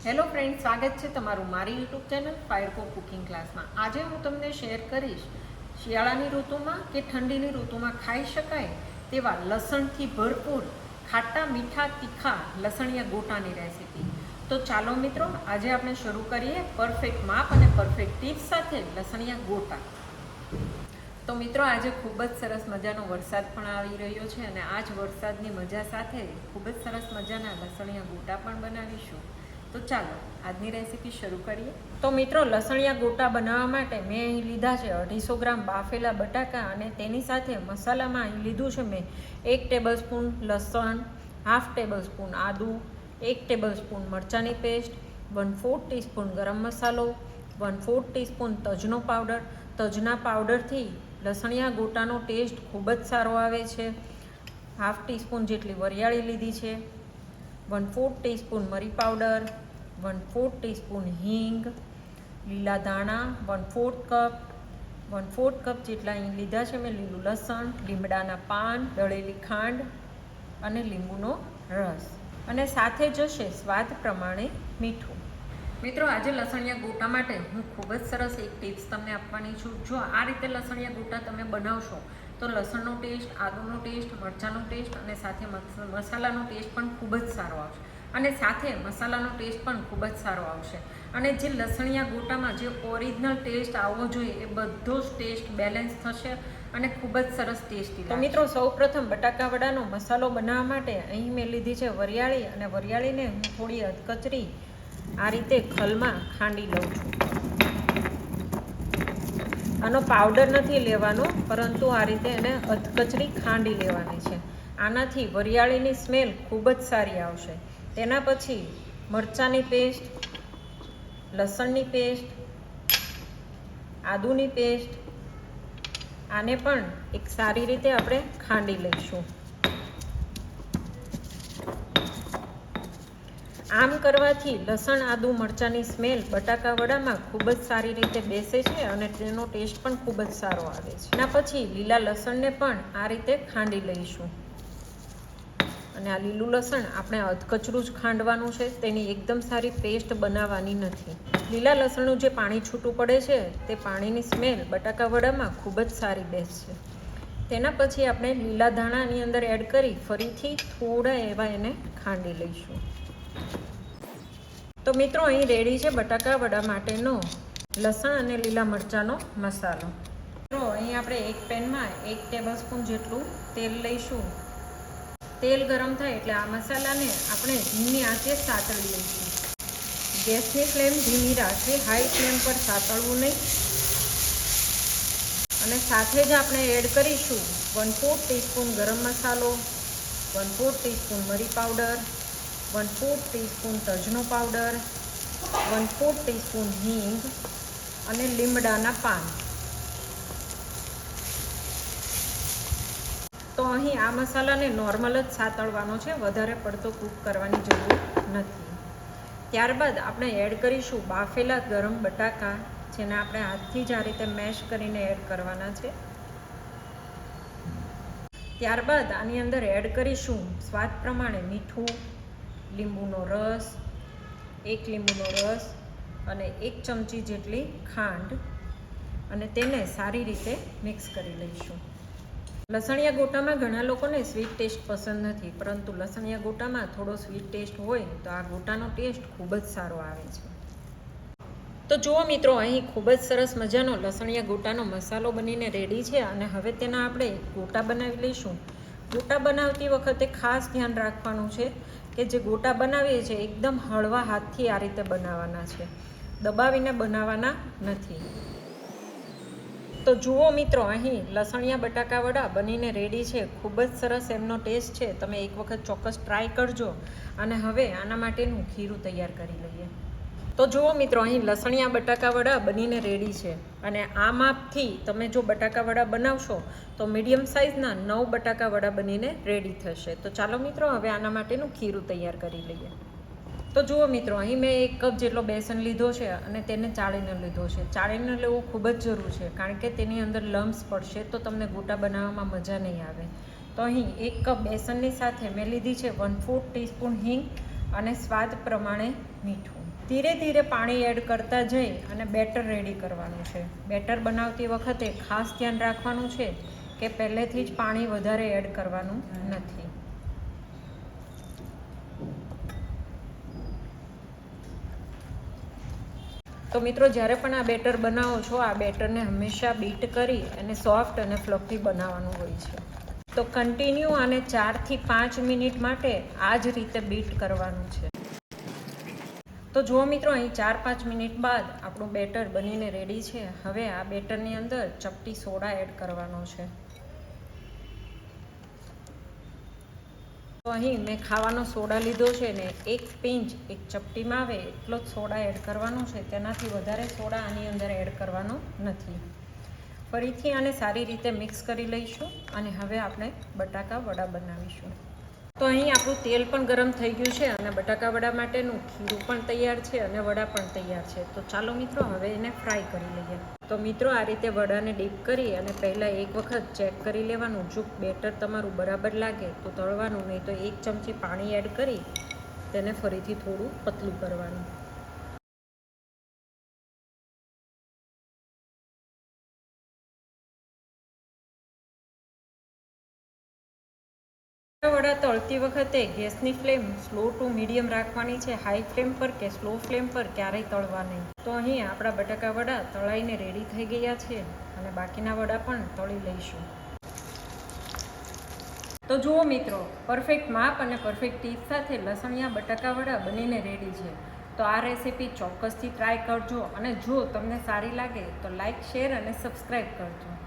Hello friend, સ્વાગત છે તમારું મારી યુટ્યુબ ચેનલ ફાયરકો કુકિંગ ક્લાસમાં. આજે હું તમને શેર કરીશ શિયાળાની ઋતુમાં કે ઠંડીની ઋતુમાં ખાઈ શકાય તેવા લસણથી ભરપૂર ખાટા મીઠા તીખા લસણિયા ગોટાની રેસીપી. તો ચાલો મિત્રો, આજે આપણે શરૂ કરીએ પરફેક્ટ માપ અને પરફેક્ટ ટીપ્સ સાથે લસણિયા ગોટા. તો મિત્રો, આજે ખૂબ જ સરસ મજાનો વરસાદ પણ આવી રહ્યો છે અને આ જ વરસાદની મજા સાથે ખૂબ જ સરસ મજાના લસણિયા ગોટા પણ બનાવીશું. તો ચાલો આજની રેસીપી શરૂ કરીએ. તો મિત્રો, લસણિયા ગોટા બનાવવા માટે મેં અહીં લીધા છે 250 ગ્રામ બાફેલા બટાકા અને તેની સાથે મસાલામાં અહીં લીધું છે મેં 1 ટેબલસ્પૂન લસણ, 1/2 ટેબલસ્પૂન આદું, 1 ટેબલસ્પૂન મરચાંની પેસ્ટ, 1/4 ટીસ્પૂન ગરમ મસાલો, 1/4 ટીસ્પૂન તજનો પાવડર. તજના પાવડરથી લસણિયા ગોટાનો ટેસ્ટ ખૂબ જ સારો આવે છે. 1/2 ટીસ્પૂન જેટલી વરિયાળી લીધી છે, 1/4 ટીસ્પૂન મરી પાવડર, 1/4 ટીસ્પૂન હિંગ, લીલા ધાણા 1/4 કપ, 1/4 કપ જેટલા અહીં લીધા છે મેં લીલું લસણ, લીમડાના પાન, દળેલી ખાંડ અને લીંબુનો રસ, અને સાથે જશે સ્વાદ પ્રમાણે મીઠું. મિત્રો, આજે લસણિયા ગોટા માટે હું ખૂબ જ સરસ એક ટિપ્સ તમને આપવાની છું. જો આ રીતે લસણિયા ગોટા તમે બનાવશો તો લસણનો ટેસ્ટ, આદુનો ટેસ્ટ, મરચાંનો ટેસ્ટ અને સાથે મસાલાનો ટેસ્ટ પણ ખૂબ જ સારો આવશે. અને સાથે મસાલાનો ટેસ્ટ પણ ખૂબ જ સારો આવશે. અને જે લસણિયા ગોટામાં જે ઓરિજિનલ ટેસ્ટ આવવો જોઈએ એ બધો જ ટેસ્ટ બેલેન્સ થશે અને ખૂબ જ સરસ ટેસ્ટી. તો મિત્રો, સૌપ્રથમ બટાકાવડાનો મસાલો બનાવવા માટે અહીં મેં લીધી છે વરિયાળી, અને વરિયાળીને હું થોડી અધકચરી આ રીતે ખલમાં ખાંડી લઉં છું. આનો પાવડર નથી લેવાનો, પરંતુ આ રીતે એને અધકચરી ખાંડી લેવાની છે. આનાથી વરિયાળીની સ્મેલ ખૂબ જ સારી આવશે. તેના પછી મરચાંની પેસ્ટ, લસણની પેસ્ટ, આદુની પેસ્ટ, આને પણ એક સારી રીતે આપણે ખાંડી લઈશું. આમ કરવાથી લસણ, આદુ, મરચાંની સ્મેલ બટાકાવડામાં ખૂબ જ સારી રીતે બેસે છે અને તેનો ટેસ્ટ પણ ખૂબ જ સારો આવે છે. એના પછી લીલા લસણને પણ આ રીતે ખાંડી લઈશું. અને આ લીલું લસણ આપણે અધકચરું જ ખાંડવાનું છે, તેની એકદમ સારી પેસ્ટ બનાવવાની નથી. લીલા લસણનું જે પાણી છૂટું પડે છે તે પાણીની સ્મેલ બટાકાવડામાં ખૂબ જ સારી બેસશે. તેના પછી આપણે લીલા ધાણાની અંદર એડ કરી ફરીથી થોડા એવા એને ખાંડી લઈશું. તો મિત્રો, અહીં રેડી છે બટાકાવડા માટેનો લસણ અને લીલા મરચાંનો મસાલો. મિત્રો, અહીં આપણે એક પેનમાં 1 ટેબલસ્પૂન જેટલું તેલ લઈશું. તેલ ગરમ થાય એટલે આ મસાલાને આપણે ધીમી આંચે સાતળી લઈશું. ગેસની ફ્લેમ ધીમી રાખી, હાઈ ફ્લેમ પર સાતળવું નહીં. અને સાથે જ આપણે એડ કરીશું 1/4 ટીસ્પૂન ગરમ મસાલો, 1/4 ટીસ્પૂન મરી પાવડર, 1/4 ટીસ્પૂન તજનો પાવડર, 1/4 ટીસ્પૂન હિંગ અને લીમડાના પાન. તો અહીં આ મસાલાને નોર્મલ જ સાતળવાનો છે, વધારે પડતો કૂક કરવાની જરૂર નથી. ત્યારબાદ આપણે એડ કરીશું બાફેલા ગરમ બટાકા, જેને આપણે હાથથી જ આ રીતે મેશ કરીને એડ કરવાના છે. ત્યારબાદ આની અંદર એડ કરીશું સ્વાદ પ્રમાણે મીઠું, લીંબુનો રસ, 1 લીંબુનો રસ અને 1 ચમચી જેટલી ખાંડ, અને તેને સારી રીતે મિક્સ કરી લઈશું. લસણિયા ગોટામાં ઘણા લોકોને સ્વીટ ટેસ્ટ પસંદ નથી, પરંતુ લસણિયા ગોટામાં થોડો સ્વીટ ટેસ્ટ હોય તો આ ગોટાનો ટેસ્ટ ખૂબ જ સારો આવે છે. તો જુઓ મિત્રો, અહીં ખૂબ જ સરસ મજાનો લસણિયા ગોટાનો મસાલો બનીને રેડી છે. અને હવે તેના આપણે ગોટા બનાવી લઈશું. ગોટા બનાવતી વખતે ખાસ ધ્યાન રાખવાનું છે કે જે ગોટા બનાવીએ છીએ એકદમ હળવા હાથથી આ રીતે બનાવવાના છે, દબાવીને બનાવવાના નથી. તો જુઓ મિત્રો, અહીં લસણિયા બટાકાવડા બનીને રેડી છે. ખૂબ જ સરસ એમનો ટેસ્ટ છે. તમે એક વખત ચોક્કસ ટ્રાય કરજો. અને હવે આના માટેનું ખીરું તૈયાર કરી લઈએ. તો જુઓ મિત્રો, અહીં લસણિયા બટાકાવડા બનીને રેડી છે. અને આ માપથી તમે જો બટાકાવડા બનાવશો તો મીડિયમ સાઇઝના 9 બટાકાવડા બનીને રેડી થશે. તો ચાલો મિત્રો, હવે આના માટેનું ખીરું તૈયાર કરી લઈએ. તો જુઓ મિત્રો, અહીં મેં 1 કપ જેટલો બેસન લીધો છે અને તેને ચાળીને લીધો છે. ચાળીને લેવું ખૂબ જ જરૂર છે, કારણ કે તેની અંદર લમ્સ પડશે તો તમને ગોટા બનાવવામાં મજા નહીં આવે. તો અહીં 1 કપ બેસનની સાથે મેં લીધી છે 1/4 ટીસ્પૂન હિંગ અને સ્વાદ પ્રમાણે મીઠું. ધીરે ધીરે પાણી એડ કરતા જઈ અને બેટર રેડી કરવાનું છે. બેટર બનાવતી વખતે ખાસ ધ્યાન રાખવાનું છે કે પહેલેથી જ પાણી વધારે એડ કરવાનું નથી. તો મિત્રો, જ્યારે પણ આ બેટર બનાવો છો, આ બેટરને હંમેશા બીટ કરી અને સોફ્ટ અને ફ્લફી બનાવવાનું હોય છે. તો કન્ટિન્યુ આને 4 થી 5 મિનિટ માટે આ જ રીતે બીટ કરવાનું છે. તો જુઓ મિત્રો, અહીં 4-5 મિનિટ બાદ આપણું બેટર બનીને રેડી છે. હવે આ બેટરની અંદર ચપટી સોડા એડ કરવાનો છે. તો અહીં મેં ખાવાનો સોડા લીધો છે ને 1 પિંચ, 1 ચપટીમાં આવે એટલો જ સોડા એડ કરવાનો છે. તેનાથી વધારે સોડા આની અંદર એડ કરવાનો નથી. ફરીથી આને સારી રીતે મિક્સ કરી લઈશું અને હવે આપણે બટાકા વડા બનાવીશું. તો અહીં આપણું તેલ પણ ગરમ થઈ ગયું છે અને બટાકા વડા માટેનું ખીરું પણ તૈયાર છે અને વડા પણ તૈયાર છે. તો ચાલો મિત્રો, હવે એને ફ્રાય કરી લઈએ. તો મિત્રો, આ રીતે વડાને ડીપ કરી અને પહેલાં એક વખત ચેક કરી લેવાનું. જો બેટર તમારું બરાબર લાગે તો તળવાનું, નહીં તો 1 ચમચી પાણી એડ કરી તેને ફરીથી થોડું પતલું કરવાનું. વડા તળતી વખતે ગેસની ફ્લેમ સ્લો ટુ મીડિયમ રાખવાની છે. હાઈ ફ્લેમ પર કે સ્લો ફ્લેમ પર ક્યારેય તળવા નહીં. તો અહીં આપણા બટાકા વડા તળાઈને રેડી થઈ ગયા છે અને બાકીના વડા પણ તળી લઈશું. તો જુઓ મિત્રો, પરફેક્ટ માપ અને પરફેક્ટ ટીપ સાથે લસણિયા બટાકા વડા બનીને રેડી છે. તો આ રેસીપી ચોક્કસથી ટ્રાય કરજો અને જો તમને સારી લાગે તો લાઇક, શેર અને સબસ્ક્રાઈબ કરજો.